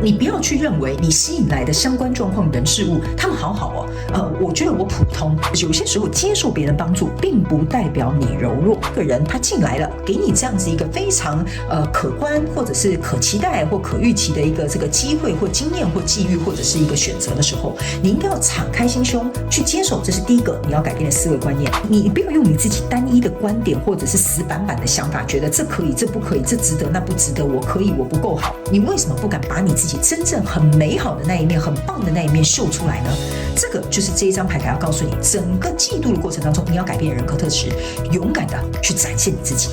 你不要去认为你吸引来的相关状况、人事物，他们好好哦。我觉得我普通，有些时候接受别人帮助，并不代表你柔弱。这个人他进来了，给你这样子一个非常可观，或者是可期待或可预期的一个这个机会或经验或际遇，或者是一个选择的时候，你应该要敞开心胸去接受。这是第一个你要改变的思维观念。你不要用你自己单一的观点或者是死板板的想法，觉得这可以，这不可以，这值得，那不值得，我可以，我不够好。你为什么不敢把你自己真正很美好的那一面、很棒的那一面秀出来呢？这个就是这一张牌卡要告诉你，整个季度的过程当中，你要改变人格特质，勇敢的去展现你自己。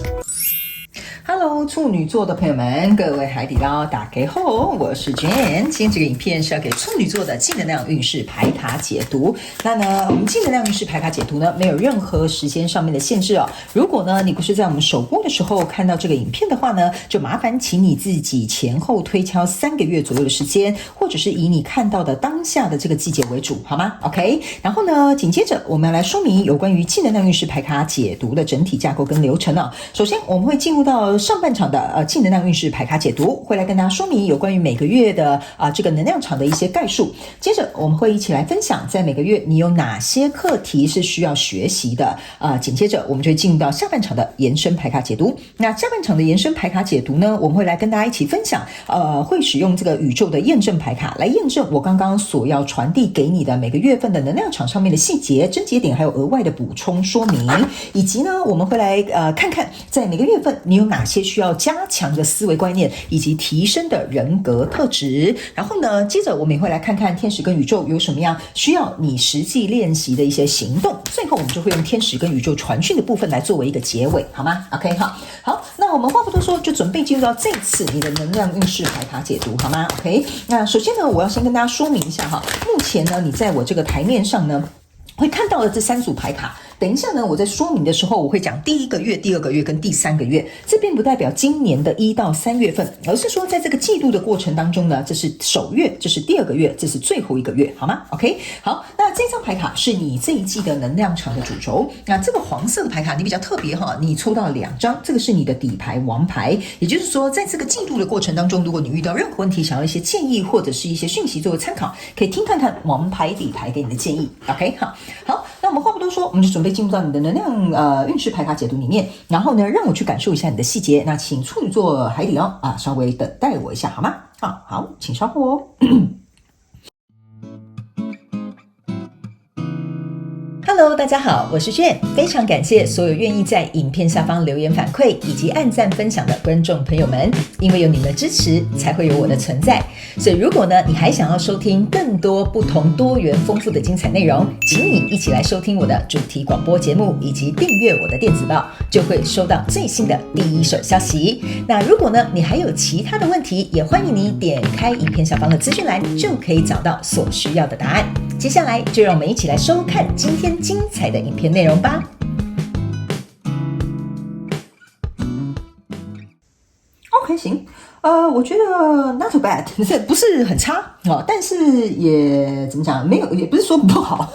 Hello， 处女座的朋友们，各位海底捞打开后，我是 Jane。今天这个影片是要给处女座的正能量运势牌卡解读。那呢，我们正能量运势牌卡解读呢，没有任何时间上面的限制哦。如果呢，你不是在我们首播的时候看到这个影片的话呢，就麻烦请你自己前后推敲3个月左右的时间，或者是以你看到的当下的这个季节为主，好吗 ？OK。然后呢，紧接着我们要来说明有关于正能量运势牌卡解读的整体架构跟流程啊。首先，我们会进入到上半场的正能量运势牌卡解读，会来跟大家说明有关于每个月的这个能量场的一些概述。接着我们会一起来分享，在每个月你有哪些课题是需要学习的紧接着我们就会进入到下半场的延伸牌卡解读。那下半场的延伸牌卡解读呢，我们会来跟大家一起分享会使用这个宇宙的验证牌卡来验证我刚刚所要传递给你的每个月份的能量场上面的细节、症结点，还有额外的补充说明，以及呢我们会来看看在每个月份你有哪些需要加强的思维观念以及提升的人格特质。然后呢，接着我们也会来看看天使跟宇宙有什么样需要你实际练习的一些行动。最后我们就会用天使跟宇宙传讯的部分来作为一个结尾，好吗 ？OK， 好，那我们话不多说，就准备进入到这次你的能量运势牌卡解读，好吗 ？OK， 那首先呢，我要先跟大家说明一下哈，目前呢，你在我这个台面上呢，会看到的这3组牌卡。等一下呢，我在说明的时候，我会讲第1个月、第2个月跟第3个月，这并不代表今年的1到3月份，而是说在这个季度的过程当中呢，这是首月，这是第2个月，这是最后1个月，好吗 ？OK， 好，那这张牌卡是你这一季的能量场的主轴。那这个黄色的牌卡你比较特别哈，你抽到2张，这个是你的底牌王牌，也就是说，在这个季度的过程当中，如果你遇到任何问题，想要一些建议或者是一些讯息作为参考，可以听看看王牌底牌给你的建议。OK， 好，那我们话不多说，我们就准备进入到你的能量运势牌卡解读里面，然后呢，让我去感受一下你的细节。那请处女座海底捞稍微等待我一下好吗？好，请稍后哦。Hello， 大家好，我是Jane，非常感谢所有愿意在影片下方留言反馈以及按赞分享的观众朋友们，因为有你们的支持，才会有我的存在。所以如果呢，你还想要收听更多不同多元丰富的精彩内容，请你一起来收听我的主题广播节目，以及订阅我的电子报，就会收到最新的第一手消息。那如果呢，你还有其他的问题，也欢迎你点开影片下方的资讯栏，就可以找到所需要的答案。接下来就让我们一起来收看今天精彩的影片内容吧。OK， 行，我觉得 not too bad， 不是很差但是也怎么讲，没有，也不是说不好。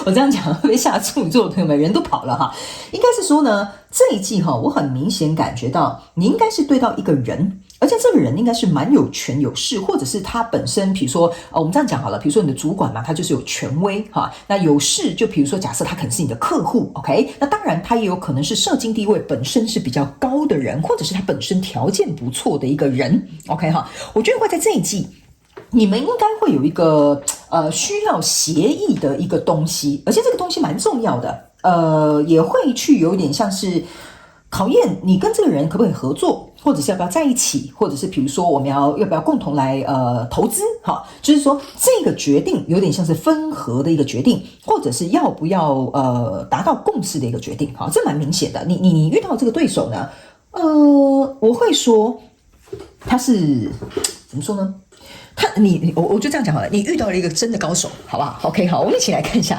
我这样讲会被吓处女座的朋友们人都跑了哈。应该是说呢，这一季我很明显感觉到你应该是对到一个人。而且这个人应该是蛮有权有势，或者是他本身，比如说，我们这样讲好了，比如说你的主管嘛，他就是有权威哈。那有势，就比如说假设他可能是你的客户 ，OK， 那当然他也有可能是社经地位本身是比较高的人，或者是他本身条件不错的一个人 ，OK 哈。我觉得会在这一季，你们应该会有一个需要协议的一个东西，而且这个东西蛮重要的，也会去有点像是考验你跟这个人可不可以合作。或者是要不要在一起，或者是比如说我们要不要共同来投资哈，就是说这个决定有点像是分合的一个决定，或者是要不要达到共识的一个决定哈，这蛮明显的。你遇到这个对手呢，我会说他是怎么说呢？我就这样讲好了，你遇到了一个真的高手，好不好 ？OK， 好，我们一起来看一下。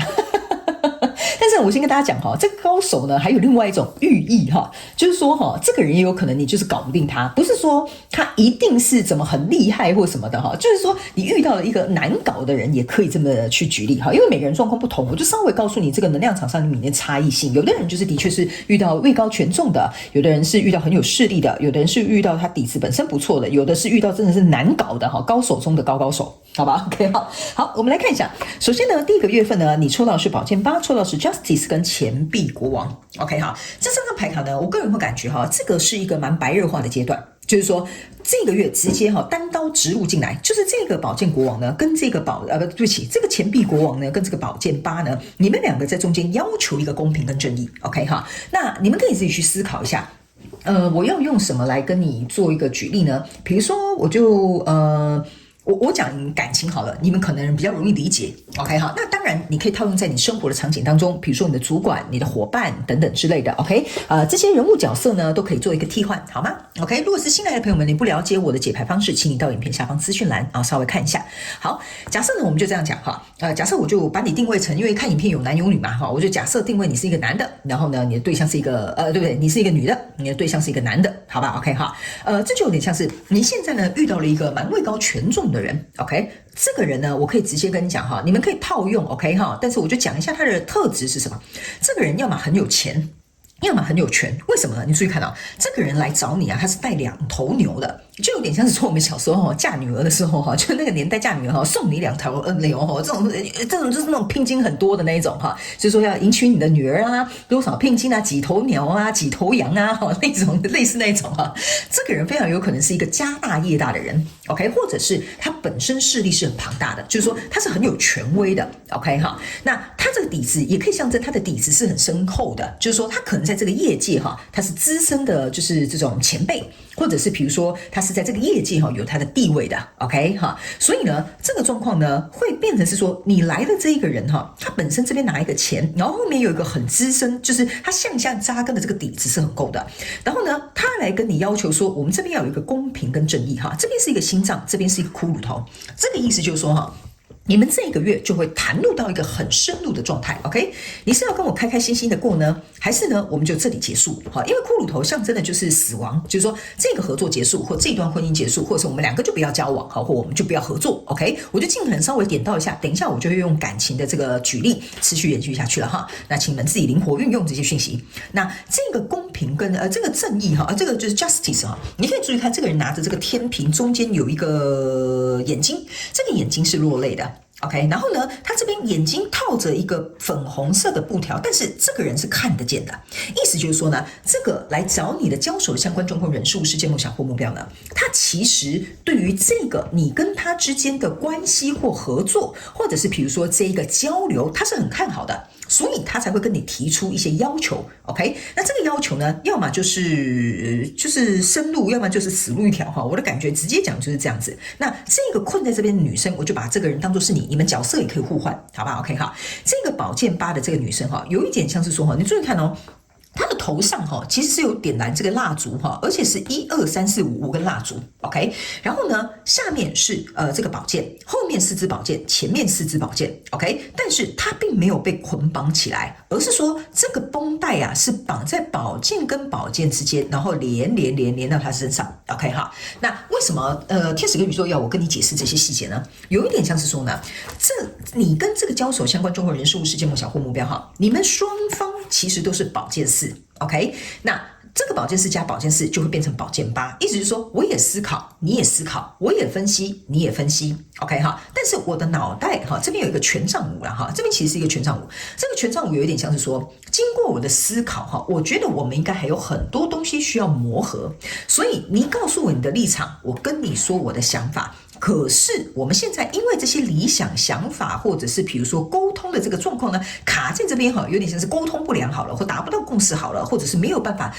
但是我先跟大家讲哈，这个高手呢还有另外一种寓意哈，就是说哈，这个人也有可能你就是搞不定他，不是说他一定是怎么很厉害或什么的哈，就是说你遇到了一个难搞的人，也可以这么去举例哈，因为每个人状况不同，我就稍微告诉你这个能量场上里面的差异性。有的人就是的确是遇到位高权重的，有的人是遇到很有势力的，有的人是遇到他底子本身不错的，有的是遇到真的是难搞的哈，高手中的高手，好吧 ？OK 好，我们来看一下。首先呢，第一个月份呢，你抽到的是宝剑8，抽到是 Justice 跟钱币国王。OK 哈，这三张牌卡呢，我个人会感觉哈，这个是一个蛮白热化的阶段。就是说，这个月直接单刀直入进来，就是这个宝剑国王呢，跟这个对不起，这个钱币国王呢，跟这个宝剑8呢，你们两个在中间要求一个公平跟正义。OK 哈，那你们可以自己去思考一下。我要用什么来跟你做一个举例呢？比如说，我讲感情好了，你们可能比较容易理解 ，OK 哈。那当然，你可以套用在你生活的场景当中，比如说你的主管、你的伙伴等等之类的 ，OK。这些人物角色呢，都可以做一个替换，好吗 ？OK。如果是新来的朋友们，你不了解我的解牌方式，请你到影片下方资讯栏稍微看一下。好，假设呢，我们就这样讲哈，假设我就把你定位成，因为看影片有男有女嘛哈，我就假设定位你是一个男的，然后呢，你的对象是一个对不对？你是一个女的，你的对象是一个男的，好吧 ？OK 哈，这就有点像是你现在呢遇到了一个蛮位高权重的人。OK， 这个人呢，我可以直接跟你讲哈，你们可以套用 OK 哈，但是我就讲一下他的特质是什么。这个人要么很有钱，要么很有权。为什么呢？你注意看这个人来找你啊，他是带2头牛的。就有点像是说我们小时候嫁女儿的时候就那个年代嫁女儿送你2头牛这种就是那种聘金很多的那一种就是说要迎娶你的女儿啊，多少聘金啊，几头牛啊，几头羊啊那种类似那种这个人非常有可能是一个家大业大的人 OK， 或者是他本身势力是很庞大的，就是说他是很有权威的 OK 那他这个底子也可以象征他的底子是很深厚的，就是说他可能在这个业界他是资深的，就是这种前辈，或者是比如说他是在这个业界有他的地位的 OK 所以呢这个状况呢会变成是说你来的这一个人他本身这边拿一个钱，然后后面有一个很资深，就是他向下扎根的这个底子是很够的，然后呢他来跟你要求说我们这边要有一个公平跟正义这边是一个心脏，这边是一个骷髅头，这个意思就是说你们这个月就会谈入到一个很深入的状态 OK， 你是要跟我开开心心的过呢，还是呢我们就这里结束因为骷髅头象征的就是死亡，就是说这个合作结束，或这段婚姻结束，或者是我们两个就不要交往或我们就不要合作 OK， 我就尽可能稍微点到一下，等一下我就会用感情的这个举例持续延续下去了那请你们自己灵活运用这些讯息。那这个公平跟这个正义这个就是 justice 你可以注意看这个人拿着这个天平，中间有一个眼睛，这个眼睛是落泪的OK， 然后呢，他这边眼睛套着一个粉红色的布条，但是这个人是看得见的，意思就是说呢，这个来找你的交手相关状况人数、事件、梦想或目标呢，他其实对于这个你跟他之间的关系或合作，或者是比如说这一个交流，他是很看好的。所以他才会跟你提出一些要求 OK， 那这个要求呢，要么就是生路，要么就是死路一条我的感觉直接讲就是这样子。那这个困在这边的女生，我就把这个人当作是你们角色也可以互换，好吧 OK 这个宝剑8的这个女生有一点像是说你注意看他的头上其实是有点燃这个蜡烛而且是1、2、3、4、5根蜡烛 OK， 然后呢下面是这个宝剑，后面4支宝剑，前面4支宝剑 OK， 但是它并没有被捆绑起来，而是说这个绷带是绑在宝剑跟宝剑之间，然后连到他身上 OK 那为什么天使跟宇宙要我跟你解释这些细节呢？有一点像是说呢，你跟这个交手相关状况人事物事件梦想或目标你们双方其实都是宝剑4 OK， 那这个宝剑4加宝剑4就会变成宝剑8，意思就是说我也思考，你也思考，我也分析，你也分析 OK 但是我的脑袋这边有一个权杖5了这边其实是一个权杖5，这个权杖5有一点像是说经过我的思考我觉得我们应该还有很多东西需要磨合，所以你告诉我你的立场，我跟你说我的想法，可是我们现在因为这些理想想法，或者是比如说沟通的这个状况呢，卡在这边有点像是沟通不良好了，或达不到共识好了，或者是没有办法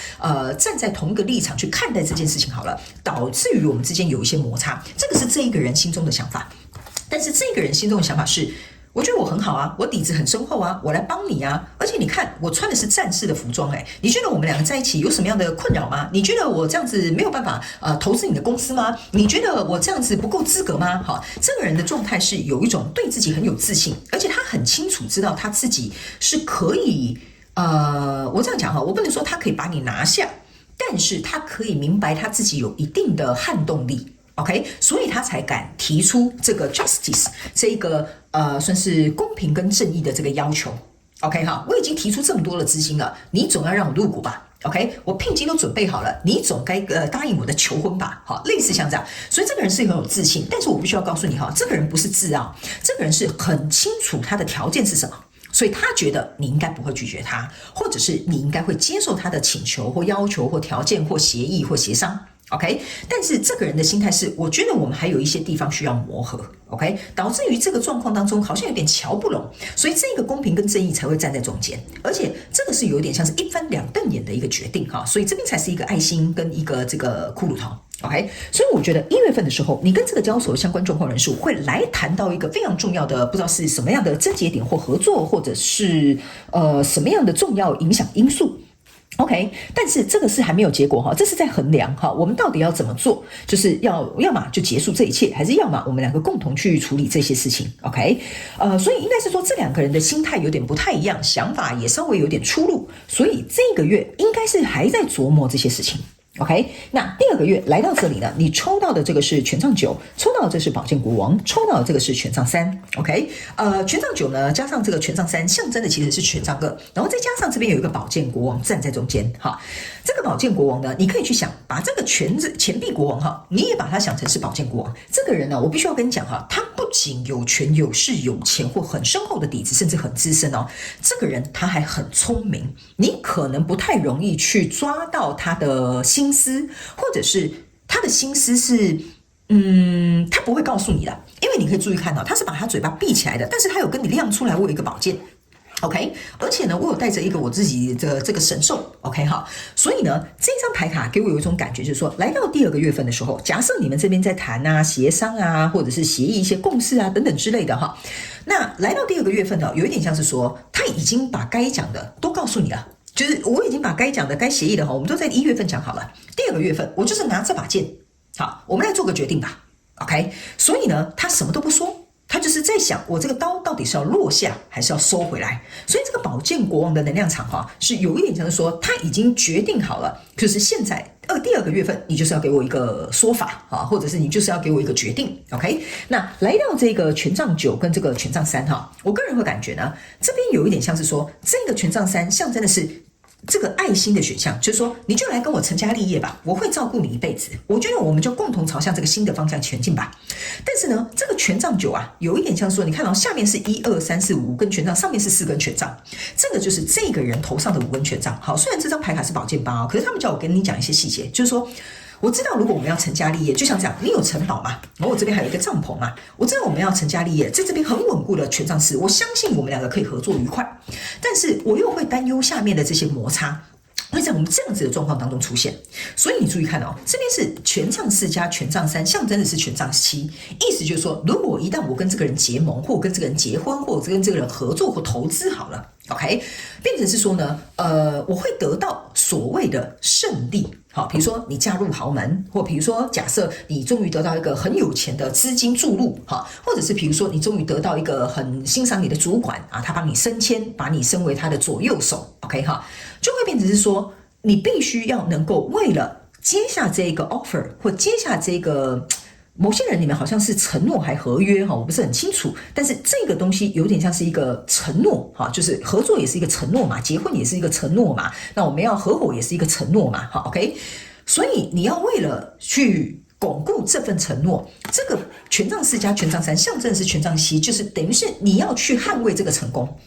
站在同一个立场去看待这件事情好了，导致于我们之间有一些摩擦，这个是这一个人心中的想法。但是这个人心中的想法是，我觉得我很好啊，我底子很深厚啊，我来帮你啊。而且你看，我穿的是战士的服装，你觉得我们两个在一起有什么样的困扰吗？你觉得我这样子没有办法投资你的公司吗？你觉得我这样子不够资格吗？好，这个人的状态是有一种对自己很有自信，而且他很清楚知道他自己是可以我这样讲哈，我不能说他可以把你拿下，但是他可以明白他自己有一定的撼动力。OK， 所以他才敢提出这个 justice 这个算是公平跟正义的这个要求。OK 哈，我已经提出这么多的资金了，你总要让我入股吧。OK， 我聘金都准备好了，你总该答应我的求婚吧？好，类似像这样，所以这个人是很有自信，但是我必须要告诉你哈，这个人不是自傲，这个人是很清楚他的条件是什么。所以他觉得你应该不会拒绝他，或者是你应该会接受他的请求或要求或条件或协议或协商。OK， 但是这个人的心态是，我觉得我们还有一些地方需要磨合。OK， 导致于这个状况当中好像有点瞧不拢，所以这个公平跟正义才会站在中间，而且这个是有点像是一翻两瞪眼的一个决定哈，所以这边才是一个爱心跟一个这个骷髅头。OK， 所以我觉得1月份的时候，你跟这个交手相关状况人数会来谈到一个非常重要的，不知道是什么样的症结点或合作，或者是什么样的重要影响因素。OK， 但是这个是还没有结果哈，这是在衡量哈，我们到底要怎么做？就是要么就结束这一切，还是要么我们两个共同去处理这些事情。OK， 所以应该是说这两个人的心态有点不太一样，想法也稍微有点出入，所以这个月应该是还在琢磨这些事情。OK， 那第2个月来到这里呢，你抽到的这个是权杖9，抽到的这是宝剑国王，抽到的这个是权杖3。OK， 权杖9呢加上这个权杖3，象征的其实是权杖2，然后再加上这边有一个宝剑国王站在中间哈。这个宝剑国王呢，你可以去想，把这个钱币国王哈，你也把它想成是宝剑国王。这个人呢，我必须要跟你讲哈，他不仅有权有势有钱或很深厚的底子，甚至很资深哦。这个人他还很聪明，你可能不太容易去抓到他的心思，或者是他的心思是他不会告诉你的，因为你可以注意看到，他是把他嘴巴闭起来的，但是他有跟你亮出来，我有一个宝剑。OK， 而且呢，我有带着一个我自己的这个神兽 ，OK 哈，所以呢，这张牌卡给我有一种感觉，就是说，来到第2个月份的时候，假设你们这边在谈啊、协商啊，或者是协议一些共识啊等等之类的哈，那来到第2个月份呢，有一点像是说，他已经把该讲的都告诉你了。就是我已经把该讲的、该协议的哈，我们都在1月份讲好了。第2个月份，我就是拿这把剑，好，我们来做个决定吧。OK， 所以呢，他什么都不说。他就是在想，我这个刀到底是要落下还是要收回来？所以这个宝剑国王的能量场哈，是有一点像是说，他已经决定好了，就是现在第2个月份，你就是要给我一个说法啊，或者是你就是要给我一个决定。OK， 那来到这个权杖9跟这个权杖3哈，我个人会感觉呢，这边有一点像是说，这个权杖3象征的是这个爱心的选项，就是说你就来跟我成家立业吧，我会照顾你一辈子，我觉得我们就共同朝向这个新的方向前进吧。但是呢，这个权杖9啊，有一点像说，你看到下面是1、2、3、4、5根权杖，上面是4根权杖，这个就是这个人头上的5根权杖。好，虽然这张牌卡是宝剑8哦，可是他们叫我跟你讲一些细节，就是说，我知道如果我们要成家立业，就像这样，你有城堡嘛，然后我这边还有一个帐篷嘛，我知道我们要成家立业，在这边很稳固的权杖4，我相信我们两个可以合作愉快，但是我又会担忧下面的这些摩擦会在我们这样子的状况当中出现，所以你注意看哦，这边是权杖4加权杖3，象征的是权杖7，意思就是说，如果一旦我跟这个人结盟，或我跟这个人结婚，或者跟这个人合作或投资好了 ，OK， 变成是说呢，我会得到所谓的胜利。好，比如说你嫁入豪门，或比如说假设你终于得到一个很有钱的资金注入，哈，或者是比如说你终于得到一个很欣赏你的主管啊，他帮你升迁，把你升为他的左右手 ，OK 哈，就会变成是说你必须要能够为了接下这个 offer 或接下这个。某些人里面好像是承诺还合约哈，我不是很清楚，但是这个东西有点像是一个承诺哈，就是合作也是一个承诺嘛，结婚也是一个承诺嘛，那我们要合伙也是一个承诺嘛，好 OK， 所以你要为了去巩固这份承诺，这个权杖4加权杖3象征是权杖7，就是等于是你要去捍卫这个成功。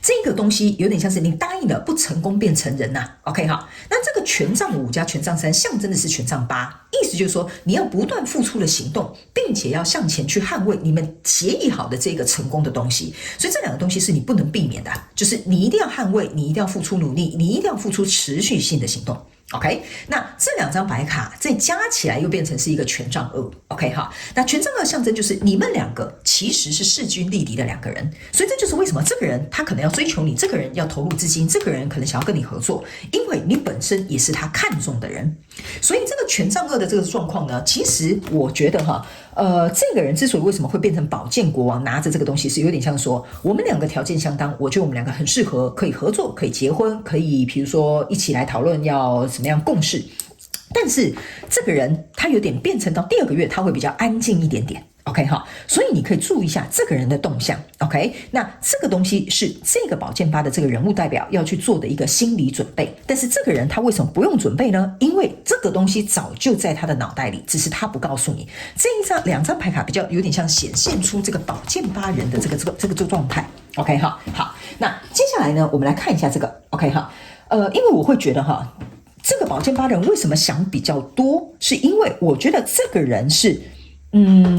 这个东西有点像是你答应了不成功变成人呐 ，OK 哈？那这个权杖5加权杖3象征的是权杖8，意思就是说你要不断付出的行动，并且要向前去捍卫你们协议好的这个成功的东西。所以这两个东西是你不能避免的，就是你一定要捍卫，你一定要付出努力，你一定要付出持续性的行动。OK， 那这2张白卡再加起来又变成是一个权杖2 ，OK 哈。那权杖2象征就是你们2个其实是势均力敌的2个人，所以这就是为什么这个人他可能要追求你，这个人要投入资金，这个人可能想要跟你合作，因为你本身也是他看中的人。所以这个权杖2的这个状况呢，其实我觉得哈，这个人之所以为什么会变成宝剑国王，拿着这个东西是有点像说，我们2个条件相当，我觉得我们2个很适合，可以合作，可以结婚，可以比如说一起来讨论要怎么样共事。但是这个人他有点变成到第2个月，他会比较安静一点点。OK 哈，所以你可以注意一下这个人的动向。OK， 那这个东西是这个宝剑8的这个人物代表要去做的一个心理准备。但是这个人他为什么不用准备呢？因为这个东西早就在他的脑袋里，只是他不告诉你。这2张牌卡比较有点像显现出这个宝剑8人的这个状态。OK 哈，好，那接下来呢，我们来看一下这个 OK 哈，因为我会觉得哈，这个宝剑8人为什么想比较多，是因为我觉得这个人是。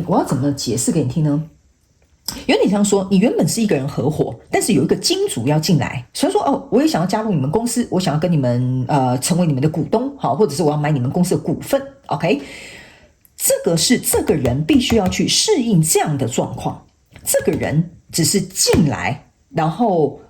我要怎么解释给你听呢？有点像说，你原本是一个人合伙，但是有一个金主要进来，所以说我也想要加入你们公司，我想要跟你们成为你们的股东，好，或者是我要买你们公司的股份 ，OK， 这个是这个人必须要去适应这样的状况，这个人只是进来，然后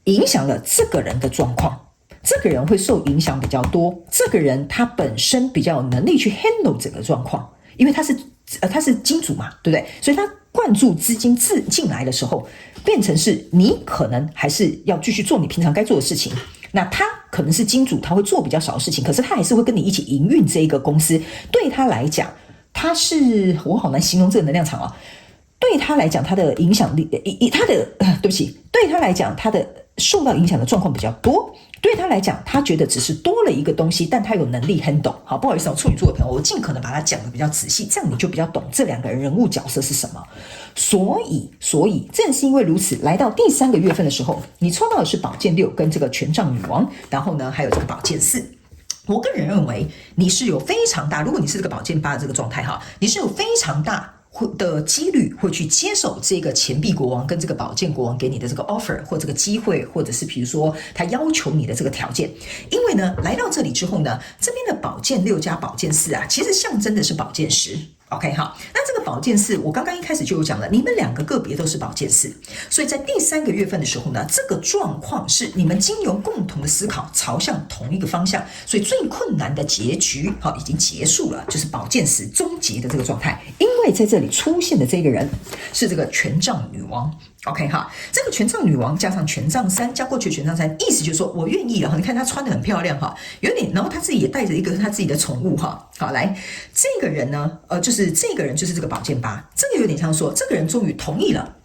影响了这个人的状况，这个人会受影响比较多，这个人他本身比较有能力去 handle 这个状况，因为他是金主嘛，对不对？所以他灌注资金进来的时候，变成是你可能还是要继续做你平常该做的事情。那他可能是金主，他会做比较少的事情，可是他还是会跟你一起营运这一个公司。对他来讲，我好难形容这个能量场啊。对他来讲，他的影响力，对他来讲，他的受到影响的状况比较多。对他来讲，他觉得只是多了一个东西，但他有能力 handle。好，不好意思，处女座的朋友，我尽可能把它讲得比较仔细，这样你就比较懂这2个人物角色是什么。所以正是因为如此，来到第3个月份的时候，你抽到的是宝剑6跟这个权杖女王，然后呢还有这个宝剑4。我个人认为你是有非常大，如果你是这个宝剑8的这个状态哈，你是有非常大的几率会去接受这个钱币国王跟这个宝剑国王给你的这个 offer 或这个机会，或者是比如说他要求你的这个条件。因为呢，来到这里之后呢，这边的宝剑6加宝剑4啊，其实象征的是宝剑10。OK 好，那这个宝剑4，我刚刚一开始就有讲了，你们2个个别都是宝剑4，所以在第3个月份的时候呢，这个状况是你们经由共同的思考，朝向同一个方向，所以最困难的结局好已经结束了，就是宝剑10终结的这个状态。因为在这里出现的这个人是这个权杖女王。OK 哈，这个权杖女王加上权杖3加过去权杖3，意思就是说我愿意了哈。你看她穿得很漂亮哈，有点，然后她自己也带着一个她自己的宠物哈。好，来这个人呢，就是这个人就是这个宝剑8，这个有点像说这个人终于同意了。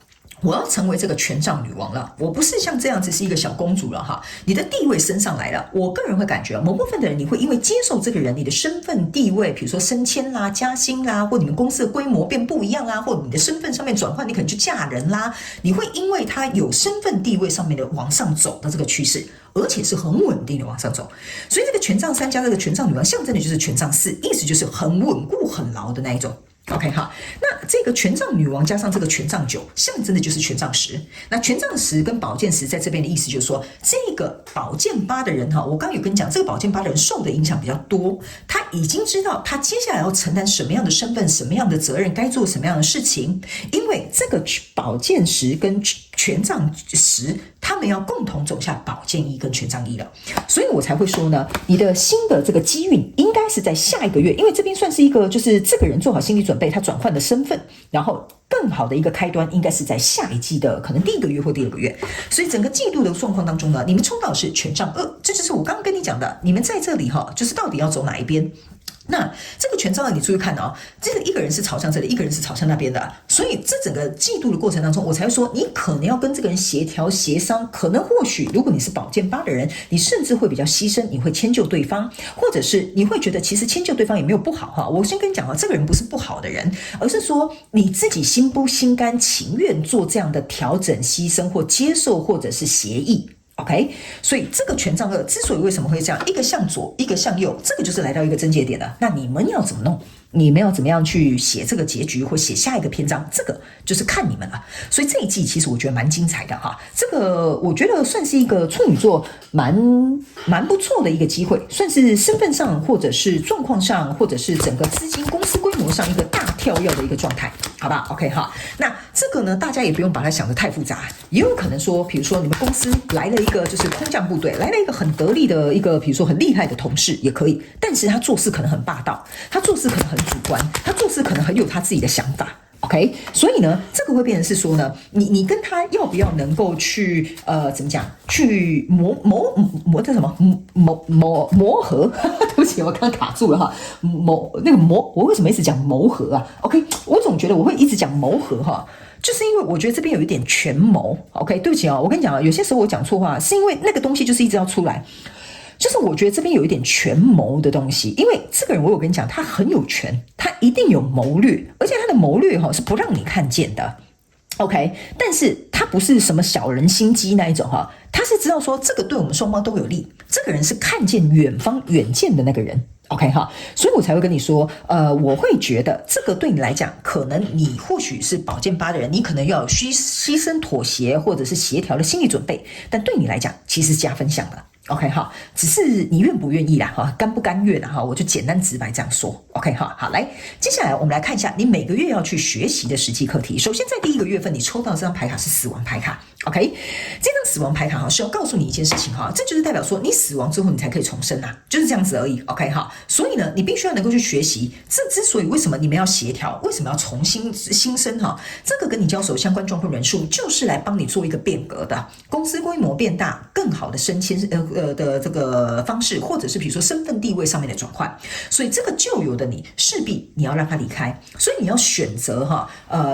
我要成为这个权杖女王了，我不是像这样子是一个小公主了哈，你的地位升上来了。我个人会感觉某部分的人，你会因为接受这个人，你的身份地位，比如说升迁啦、加薪啦，或你们公司的规模变不一样啦，或你的身份上面转换，你可能就嫁人啦，你会因为他有身份地位上面的往上走的这个趋势，而且是很稳定的往上走。所以这个权杖3加这个权杖女王，象征的就是权杖4，意思就是很稳固、很牢的那一种。OK 好，那这个权杖女王加上这个权杖9，象征的就是权杖10。那权杖10跟宝剑10在这边的意思就是说，这个宝剑8的人哈，我刚刚有跟你讲，这个宝剑8的人受的影响比较多，他已经知道他接下来要承担什么样的身份、什么样的责任，该做什么样的事情。因为这个宝剑10跟权杖10，他们要共同走下宝剑1跟权杖1了，所以我才会说呢，你的新的这个机运应该是在下一个月，因为这边算是一个就是这个人做好心理准备，他转换的身份，然后更好的一个开端应该是在下一季的可能第1个月或第2个月。所以整个季度的状况当中呢，你们抽到的是权杖2，这就是我刚刚跟你讲的，你们在这里哈，就是到底要走哪一边。那这个权杖2你注意看哦，这个一个人是朝向这里，一个人是朝向那边的，所以这整个季度的过程当中，我才会说你可能要跟这个人协调协商，可能或许如果你是宝剑8的人，你甚至会比较牺牲，你会迁就对方，或者是你会觉得其实迁就对方也没有不好哈。我先跟你讲啊，这个人不是不好的人，而是说你自己心不心甘情愿做这样的调整、牺牲或接受，或者是协议。OK， 所以这个权杖2之所以为什么会这样，一个向左，一个向右，这个就是来到一个症结点了。那你们要怎么弄你们要怎么样去写这个结局或写下一个篇章，这个就是看你们了。所以这一季其实我觉得蛮精彩的哈，这个我觉得算是一个处女座蛮不错的一个机会，算是身份上或者是状况上或者是整个资金公司规模上一个大跳跃的一个状态，好吧 ？OK 哈，那这个呢，大家也不用把它想得太复杂，也有可能说，比如说你们公司来了一个就是空降部队，来了一个很得力的一个，比如说很厉害的同事也可以，但是他做事可能很霸道，他做事可能很主观，他做事可能很有他自己的想法。OK， 所以呢，这个会变成是说呢，你跟他要不要能够去怎么讲，去磨合？对不起，我刚卡住了哈，我为什么一直讲谋合啊 ？OK， 我总觉得我会一直讲谋合哈。就是因为我觉得这边有一点权谋 ，OK， 对不起啊，我跟你讲啊，有些时候我讲错话，是因为那个东西就是一直要出来。就是我觉得这边有一点权谋的东西，因为这个人我有跟你讲，他很有权，他一定有谋略，而且他的谋略是不让你看见的 ，OK， 但是他不是什么小人心机那一种哈，他是知道说这个对我们双方都有利，这个人是看见远方远见的那个人。OK 哈，所以我才会跟你说，我会觉得这个对你来讲，可能你或许是宝剑八的人，你可能要有牺牲、妥协或者是协调的心理准备，但对你来讲，其实加分项的。OK 哈，只是你愿不愿意啦哈，甘不甘愿啦哈，我就简单直白这样说。OK 哈，好，来，接下来我们来看一下你每个月要去学习的实际课题。首先，在第一个月份，你抽到这张牌卡是死亡牌卡。OK， 这张死亡牌卡哈是要告诉你一件事情哈，这就是代表说你死亡之后你才可以重生啊，就是这样子而已。OK 哈，所以呢，你必须要能够去学习。这之所以为什么你们要协调，为什么要重新新生哈，这个跟你交手相关状况人数就是来帮你做一个变革的，公司规模变大，更好的升迁的这个方式，或者是比如说身份地位上面的转换。所以这个旧有的你势必你要让他离开，所以你要选择哈，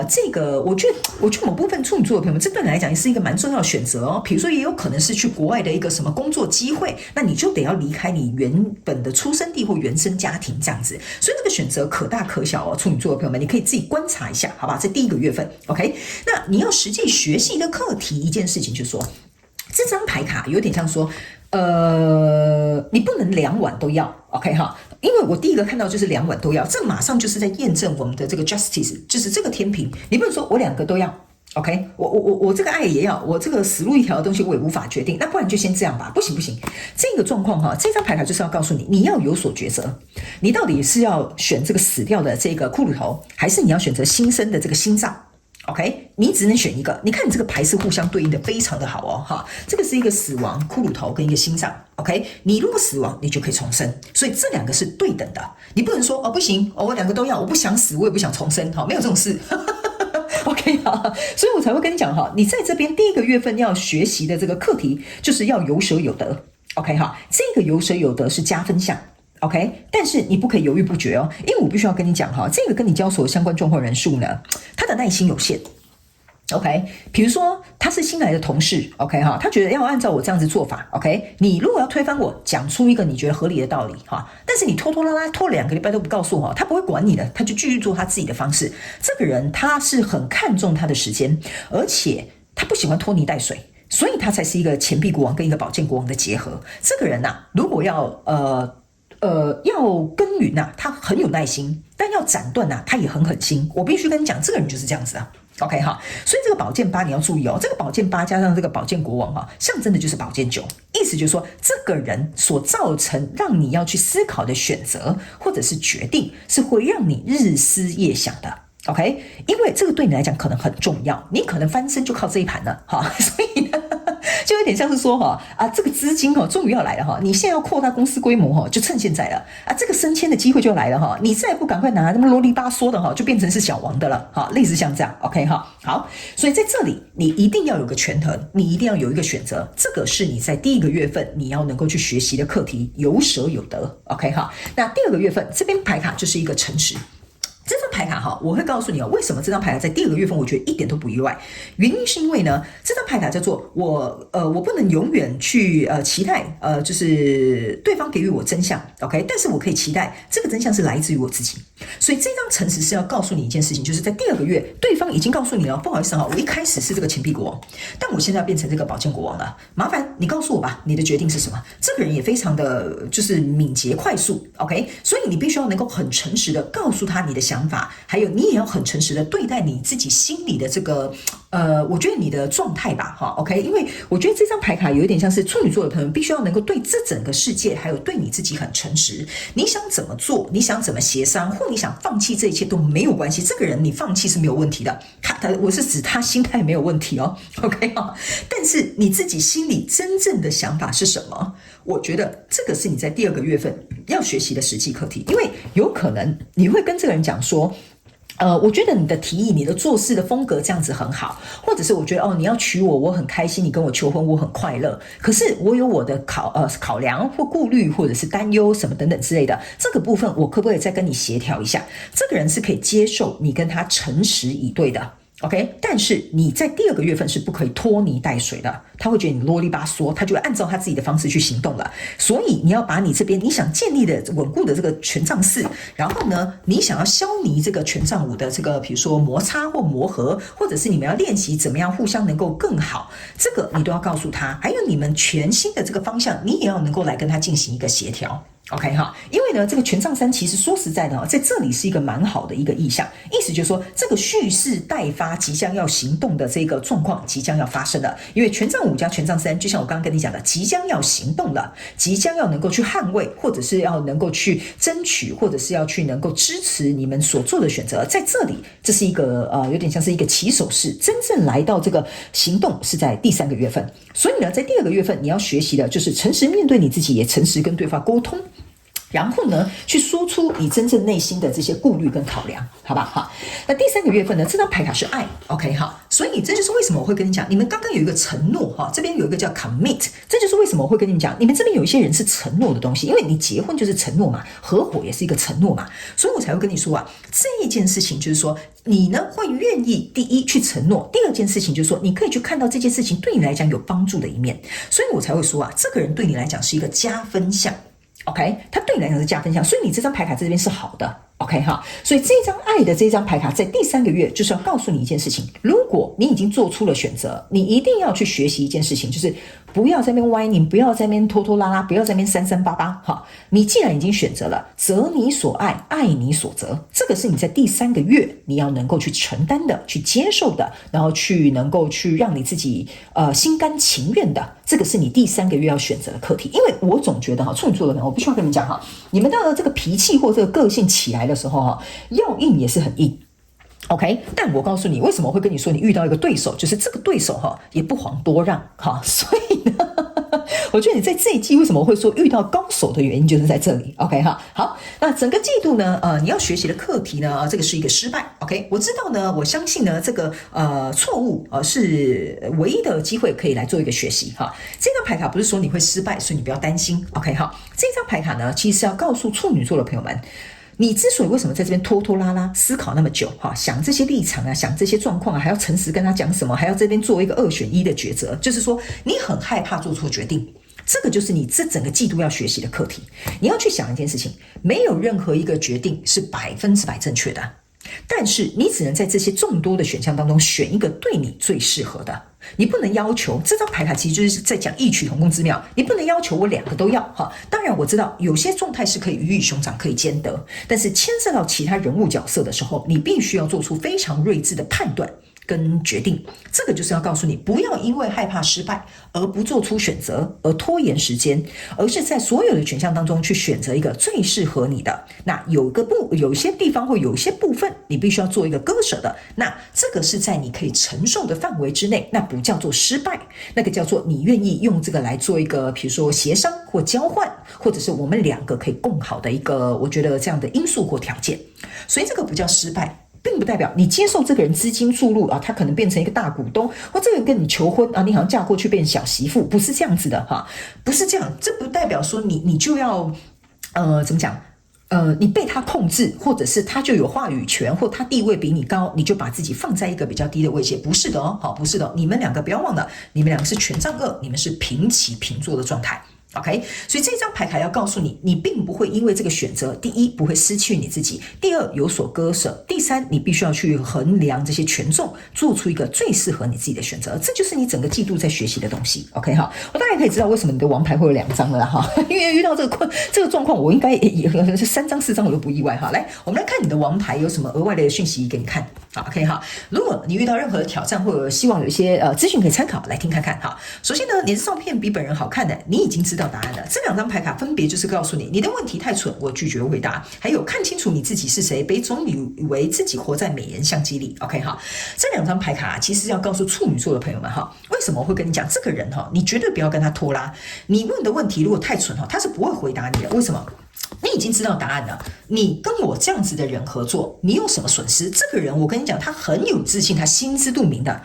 这个我觉得某部分处女座的朋友们，这对你来讲也是一个蛮重要的选择哦。比如说也有可能是去国外的一个什么工作机会，那你就得要离开你原本的出生地或原生家庭这样子。所以这个选择可大可小哦，处女座的朋友们，你可以自己观察一下，好吧？在第一个月份 ，OK， 那你要实际学习的课题一件事情就是说，这张牌卡有点像说，你不能两碗都要 ，OK 哈？因为我第一个看到就是两碗都要，这马上就是在验证我们的这个 justice， 就是这个天平，你不能说我两个都要。OK， 我这个爱也要，我这个死路一条的东西我也无法决定，那不然就先这样吧，不行，这个状况哈，这张牌卡就是要告诉你，你要有所抉择，你到底是要选这个死掉的这个骷髅头，还是你要选择新生的这个心脏 ？OK， 你只能选一个。你看你这个牌是互相对应的，非常的好哦，哈，这个是一个死亡骷髅头跟一个心脏 ，OK， 你如果死亡，你就可以重生，所以这两个是对等的，你不能说哦不行，哦我两个都要，我不想死，我也不想重生，好，没有这种事。OK 哈，所以我才会跟你讲哈，你在这边第一个月份要学习的这个课题，就是要有舍有得。OK 哈，这个有舍有得是加分项。OK， 但是你不可以犹豫不决哦，因为我必须要跟你讲哈，这个跟你交手的相关状况人数呢，他的耐心有限。OK， 比如说他是新来的同事 ，OK 哈，他觉得要按照我这样子做法 ，OK， 你如果要推翻我，讲出一个你觉得合理的道理哈，但是你拖拉拉拖2个礼拜都不告诉我，他不会管你的，他就继续做他自己的方式。这个人他是很看重他的时间，而且他不喜欢拖泥带水，所以他才是一个钱币国王跟一个宝剑国王的结合。这个人呐，如果要耕耘呐，他很有耐心，但要斩断呐，他也很狠心。我必须跟你讲，这个人就是这样子啊。OK 哈，所以这个宝剑八你要注意哦，这个宝剑八加上这个宝剑国王哈，象征的就是宝剑9，意思就是说这个人所造成让你要去思考的选择或者是决定，是会让你日思夜想的。OK， 因为这个对你来讲可能很重要，你可能翻身就靠这一盘了哈，所以呢，就有点像是说哈这个资金终于要来了哈，你现在要扩大公司规模哈，就趁现在了这个升迁的机会就来了哈，你再不赶快拿那么啰里吧嗦的哈，就变成是小王的了哈，类似像这样 OK 哈，好，所以在这里你一定要有个权衡，你一定要有一个选择，这个是你在第一个月份你要能够去学习的课题，有舍有得 OK 哈，那第二个月份这边牌卡就是一个诚实。这张牌卡哈，我会告诉你为什么这张牌卡在第2个月份，我觉得一点都不意外。原因是因为呢，这张牌卡叫做我不能永远去期待就是对方给予我真相 ，OK？ 但是我可以期待这个真相是来自于我自己。所以这张诚实是要告诉你一件事情，就是在第2个月，对方已经告诉你了，不好意思哈，我一开始是这个钱币国王，但我现在要变成这个宝剑国王了，麻烦你告诉我吧，你的决定是什么？这个人也非常的就是敏捷快速 ，OK？ 所以你必须要能够很诚实的告诉他你的想法，还有你也要很诚实的对待你自己心里的这个我觉得你的状态吧，哈 ，OK？ 因为我觉得这张牌卡有一点像是处女座的朋友必须要能够对这整个世界还有对你自己很诚实。你想怎么做，你想怎么协商，或你想放弃这一切都没有关系。这个人你放弃是没有问题的，我是指他心态没有问题哦 ，OK 哈。但是你自己心里真正的想法是什么？我觉得这个是你在第2个月份要学习的实际课题，因为有可能你会跟这个人讲说。我觉得你的提议，你的做事的风格这样子很好，或者是我觉得你要娶我，我很开心，你跟我求婚，我很快乐。可是我有我的考量或顾虑，或者是担忧什么等等之类的，这个部分我可不可以再跟你协调一下？这个人是可以接受你跟他诚实以对的。OK， 但是你在第2个月份是不可以拖泥带水的，他会觉得你啰里吧嗦，他就会按照他自己的方式去行动了。所以你要把你这边你想建立的稳固的这个权杖4，然后呢，你想要消弭这个权杖5的这个比如说摩擦或磨合，或者是你们要练习怎么样互相能够更好，这个你都要告诉他。还有你们全新的这个方向，你也要能够来跟他进行一个协调。OK 哈，因为呢，这个权杖3其实说实在的在这里是一个蛮好的一个意象，意思就是说，这个蓄势待发、即将要行动的这个状况即将要发生了。因为权杖5加权杖3，就像我刚刚跟你讲的，即将要行动了，即将要能够去捍卫，或者是要能够去争取，或者是要去能够支持你们所做的选择。在这里，这是一个有点像是一个起手式，真正来到这个行动是在第3个月份。所以呢，在第2个月份，你要学习的就是诚实面对你自己，也诚实跟对方沟通。然后呢，去说出你真正内心的这些顾虑跟考量，好吧？好，那第3个月份呢，这张牌卡是爱 ，OK 哈，所以这就是为什么我会跟你讲，你们刚刚有一个承诺哈，这边有一个叫 commit， 这就是为什么我会跟你们讲，你们这边有一些人是承诺的东西，因为你结婚就是承诺嘛，合伙也是一个承诺嘛，所以我才会跟你说啊，这一件事情就是说，你呢会愿意第一去承诺，第二件事情就是说，你可以去看到这件事情对你来讲有帮助的一面，所以我才会说啊，这个人对你来讲是一个加分项。OK， 它对你来讲是加分项，所以你这张牌卡这边是好的。OK 哈，所以这张爱的这张牌卡在第3个月就是要告诉你一件事情，如果你已经做出了选择，你一定要去学习一件事情，就是不要在那边歪拧，不要在那边拖拖拉拉，不要在那边三三八八哈。你既然已经选择了，择你所爱，爱你所择，这个是你在第3个月你要能够去承担的，去接受的，然后去能够去让你自己心甘情愿的，这个是你第3个月要选择的课题。因为我总觉得哈，处女座的人，我必须要跟你们讲哈，你们的这个脾气或这个个性起来的时候哈，要硬也是很硬。OK， 但我告诉你，为什么我会跟你说，你遇到一个对手，就是这个对手哈，也不遑多让哈，所以呢，我觉得你在这一季为什么会说遇到高手的原因，就是在这里。OK 哈，好，那整个季度呢，你要学习的课题呢，这个是一个失败。OK， 我知道呢，我相信呢，这个错误是唯一的机会可以来做一个学习哈。这张牌卡不是说你会失败，所以你不要担心。OK 哈，这张牌卡呢，其实是要告诉处女座的朋友们。你之所以为什么在这边拖拖拉拉思考那么久哈，想这些立场啊，想这些状况啊，还要诚实跟他讲什么，还要这边做一个2选1的抉择，就是说你很害怕做错决定，这个就是你这整个季度要学习的课题。你要去想一件事情，没有任何一个决定是100%正确的，但是你只能在这些众多的选项当中选一个对你最适合的。你不能要求，这张牌卡其实就是在讲异曲同工之妙，你不能要求我2个都要哈。当然我知道有些状态是可以鱼与熊掌可以兼得，但是牵涉到其他人物角色的时候，你必须要做出非常睿智的判断跟决定。这个就是要告诉你，不要因为害怕失败而不做出选择，而拖延时间，而是在所有的选项当中去选择一个最适合你的。那有些地方或有些部分你必须要做一个割舍的，那这个是在你可以承受的范围之内，那不叫做失败，那个叫做你愿意用这个来做一个比如说协商或交换，或者是我们2个可以共好的一个我觉得这样的因素或条件。所以这个不叫失败，并不代表你接受这个人资金注入啊，他可能变成一个大股东，或这个人跟你求婚啊，你好像嫁过去变小媳妇，不是这样子的哈，不是这样，这不代表说你就要怎么讲，你被他控制，或者是他就有话语权，或他地位比你高，你就把自己放在一个比较低的位阶，不是的哦，好，不是的，你们两个不要忘了，你们两个是权杖2，你们是平起平坐的状态。OK， 所以这张牌卡要告诉你，你并不会因为这个选择，第一不会失去你自己，第二有所割舍，第三你必须要去衡量这些权重，做出一个最适合你自己的选择，这就是你整个季度在学习的东西。OK 哈，我大概可以知道为什么你的王牌会有2张了哈，因为遇到这个状况，我应该也是3张4张我都不意外哈。来，我们来看你的王牌有什么额外的讯息给你看。OK 哈，如果你遇到任何的挑战，或者希望有一些资讯可以参考，来听看看哈。首先呢，你的照片比本人好看的，你已经知道答案了。这2张牌卡分别就是告诉你，你的问题太蠢，我拒绝回答；还有看清楚你自己是谁，别总以为自己活在美颜相机里。OK 哈，这2张牌卡其实要告诉处女座的朋友们哈，为什么我会跟你讲这个人哈，你绝对不要跟他拖拉。你问的问题如果太蠢哈，他是不会回答你的。为什么？你已经知道答案了，你跟我这样子的人合作，你有什么损失？这个人我跟你讲，他很有自信，他心知肚明的。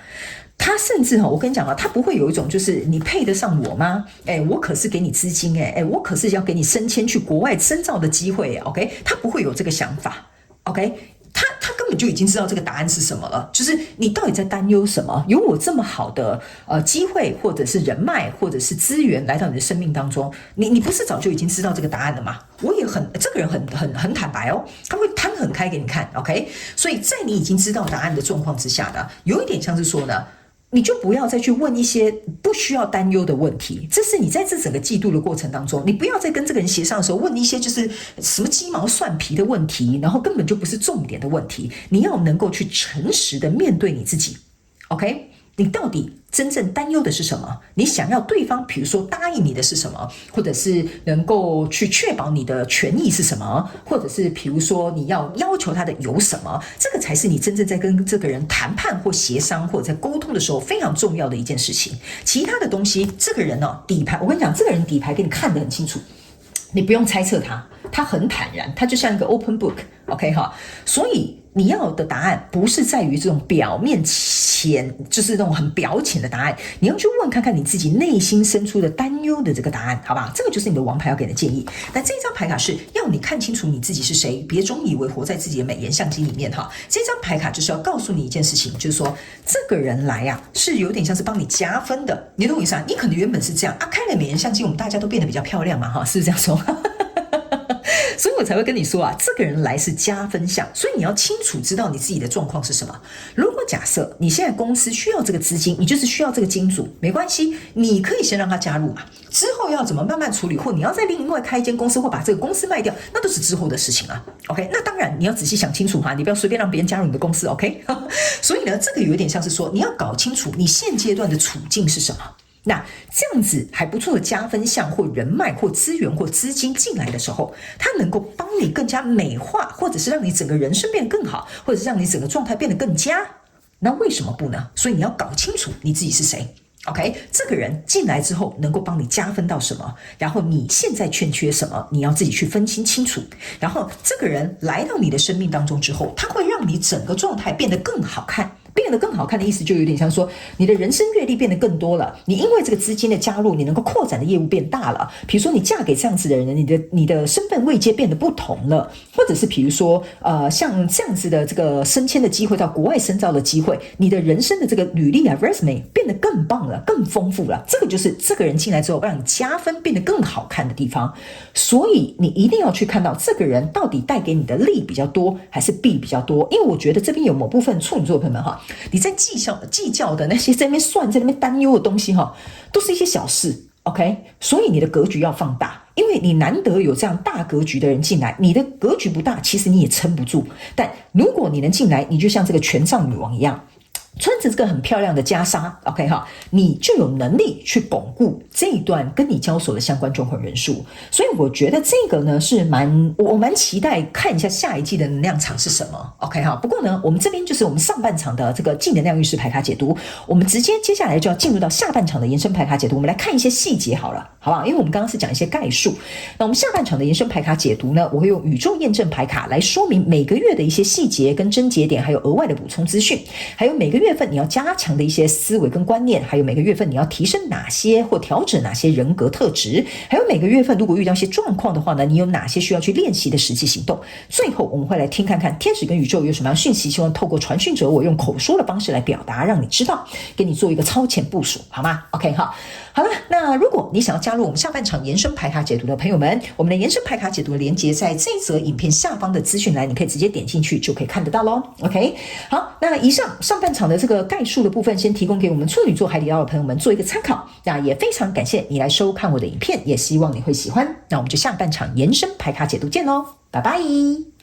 他甚至我跟你讲他不会有一种就是你配得上我吗？我可是给你资金我可是要给你升迁去国外深造的机会OK， 他不会有这个想法 OK。他根本就已经知道这个答案是什么了，就是你到底在担忧什么？有我这么好的机会，或者是人脉，或者是资源来到你的生命当中，你不是早就已经知道这个答案了吗？我也这个人很坦白哦，他会摊很开给你看 OK。所以在你已经知道答案的状况之下呢，有一点像是说呢，你就不要再去问一些不需要担忧的问题，这是你在这整个季度的过程当中，你不要再跟这个人协商的时候问一些就是什么鸡毛蒜皮的问题，然后根本就不是重点的问题，你要能够去诚实的面对你自己 OK。你到底真正担忧的是什么？你想要对方比如说答应你的是什么，或者是能够去确保你的权益是什么，或者是比如说你要求他的有什么，这个才是你真正在跟这个人谈判或协商或者在沟通的时候非常重要的一件事情。其他的东西，这个人底牌，我跟你讲，这个人底牌给你看得很清楚，你不用猜测他很坦然，他就像一个 open book OK 哈。所以你要的答案不是在于这种表面就是那种很表浅的答案，你要去问看看你自己内心深处的担忧的这个答案，好吧？这个就是你的王牌要给的建议。那这张牌卡是要你看清楚你自己是谁，别总以为活在自己的美颜相机里面哈。这张牌卡就是要告诉你一件事情，就是说这个人来是有点像是帮你加分的，你懂我意思啊？你可能原本是这样开了美颜相机，我们大家都变得比较漂亮嘛哈，是不是这样说？所以我才会跟你说这个人来是加分项，所以你要清楚知道你自己的状况是什么。如果假设你现在公司需要这个资金，你就是需要这个金主，没关系，你可以先让他加入嘛，之后要怎么慢慢处理，或你要再另外开一间公司，或把这个公司卖掉，那都是之后的事情啊 OK。 那当然你要仔细想清楚你不要随便让别人加入你的公司 OK 所以呢，这个有点像是说你要搞清楚你现阶段的处境是什么，那这样子还不错的加分项或人脉或资源或资金进来的时候，它能够帮你更加美化，或者是让你整个人生变得更好，或者是让你整个状态变得更佳，那为什么不呢？所以你要搞清楚你自己是谁 OK， 这个人进来之后能够帮你加分到什么，然后你现在欠缺什么，你要自己去分清楚。然后这个人来到你的生命当中之后，他会让你整个状态变得更好看。变得更好看的意思就有点像说你的人生阅历变得更多了，你因为这个资金的加入，你能够扩展的业务变大了。比如说你嫁给这样子的人，你的身份位阶变得不同了，或者是比如说像这样子的这个升迁的机会，到国外深造的机会，你的人生的这个履历resume 变得更棒了，更丰富了。这个就是这个人进来之后让你加分变得更好看的地方。所以你一定要去看到这个人到底带给你的利比较多还是弊比较多，因为我觉得这边有某部分处女座的朋友们你在计较的那些在那边算在那边担忧的东西都是一些小事 OK。 所以你的格局要放大，因为你难得有这样大格局的人进来，你的格局不大其实你也撑不住，但如果你能进来，你就像这个权杖女王一样，穿着这个很漂亮的袈裟 OK 你就有能力去巩固这一段跟你交手的相关状况人数。所以我觉得这个呢是我蛮期待看一下下一季的能量场是什么 OK 不过呢我们这边就是我们上半场的这个净能量运势牌卡解读，我们接下来就要进入到下半场的延伸牌卡解读，我们来看一些细节好了。好不好？因为我们刚刚是讲一些概述，那我们下半场的延伸牌卡解读呢，我会用宇宙验证牌卡来说明每个月的一些细节跟症结点，还有额外的补充资讯，还有每个月份你要加强的一些思维跟观念，还有每个月份你要提升哪些或调整哪些人格特质，还有每个月份如果遇到一些状况的话呢，你有哪些需要去练习的实际行动。最后我们会来听看看天使跟宇宙有什么样的讯息，希望透过传讯者我用口说的方式来表达，让你知道，给你做一个超前部署，好吗 ？OK 哈。好了，那如果你想要加入我们下半场延伸牌卡解读的朋友们，我们的延伸牌卡解读的连结在这一则影片下方的资讯栏，你可以直接点进去就可以看得到咯。 OK， 好，那以上半场的这个概述的部分先提供给我们处女座海底捞的朋友们做一个参考，那也非常感谢你来收看我的影片，也希望你会喜欢，那我们就下半场延伸牌卡解读见咯，拜拜。